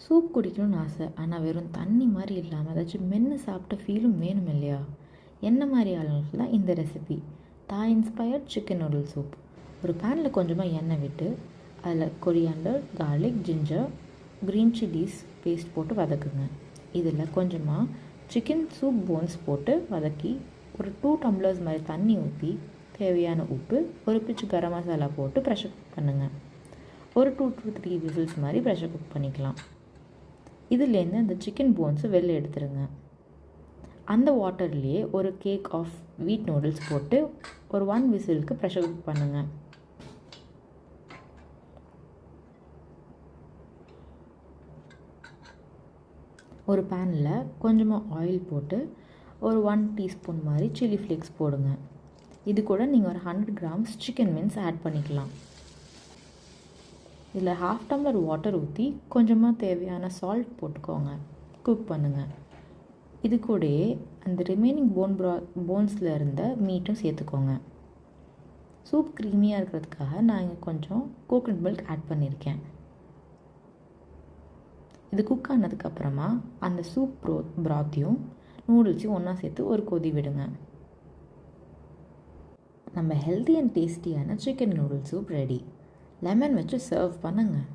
Soup குடிக்கணும்னு ஆசை, ஆனால் வெறும் தண்ணி மாதிரி இல்லாமல் ஏதாச்சும் மென்று சாப்பிட்ட ஃபீலும் வேணும் இல்லையா? என்ன மாதிரி ஆளுங்களுக்கு தான் இந்த ரெசிபி. தாய் இன்ஸ்பயர்ட் சிக்கன் நூடுல் சூப். ஒரு பேனில் கொஞ்சமாக எண்ணெய் விட்டு அதில் coriander, garlic, ginger, green chillies paste போட்டு வதக்குங்க. இதில் கொஞ்சமாக சிக்கன் சூப் போன்ஸ் போட்டு வதக்கி ஒரு 2 டம்ளர்ஸ் மாதிரி தண்ணி ஊற்றி தேவையான உப்பு, ஒரு பிச்சு கரம் மசாலா போட்டு ப்ரெஷர் குக் பண்ணுங்கள். ஒரு 2 to 3 விசில்ஸ் மாதிரி ப்ரெஷர் குக் பண்ணிக்கலாம். இதுலேருந்து அந்த சிக்கன் போன்ஸை வெளில எடுத்துருங்க. அந்த வாட்டர்லேயே ஒரு கேக் ஆஃப் வீட் நூடுல்ஸ் போட்டு ஒரு 1 விசிலுக்கு ப்ரெஷர் குக் பண்ணுங்கள். ஒரு பேனில் கொஞ்சமாக ஆயில் போட்டு ஒரு 1 டீஸ்பூன் மாதிரி சில்லி ஃப்ளேக்ஸ் போடுங்க. இது கூட நீங்கள் ஒரு 100 கிராம்ஸ் சிக்கன் மின்ஸ் ஆட் பண்ணிக்கலாம். இதில் 1/2 டம்ளர் வாட்டர் ஊற்றி கொஞ்சமாக தேவையான சால்ட் போட்டுக்கோங்க. குக் பண்ணுங்கள். இது கூடயே அந்த ரிமைனிங் போன்ஸில் இருந்த மீட்டும் சேர்த்துக்கோங்க. சூப் க்ரீமியாக இருக்கிறதுக்காக நான் இங்கே கொஞ்சம் கோகனட் மில்க் ஆட் பண்ணியிருக்கேன். இது குக் ஆனதுக்கப்புறமா அந்த சூப் ப்ராத்தையும் நூடுல்ஸையும் ஒன்றா சேர்த்து ஒரு கொதி விடுங்க. நம்ம ஹெல்த்தி அண்ட் டேஸ்டியான chicken noodle soup ready. Lemon வச்சு சர்வ் பண்ணுங்கள்.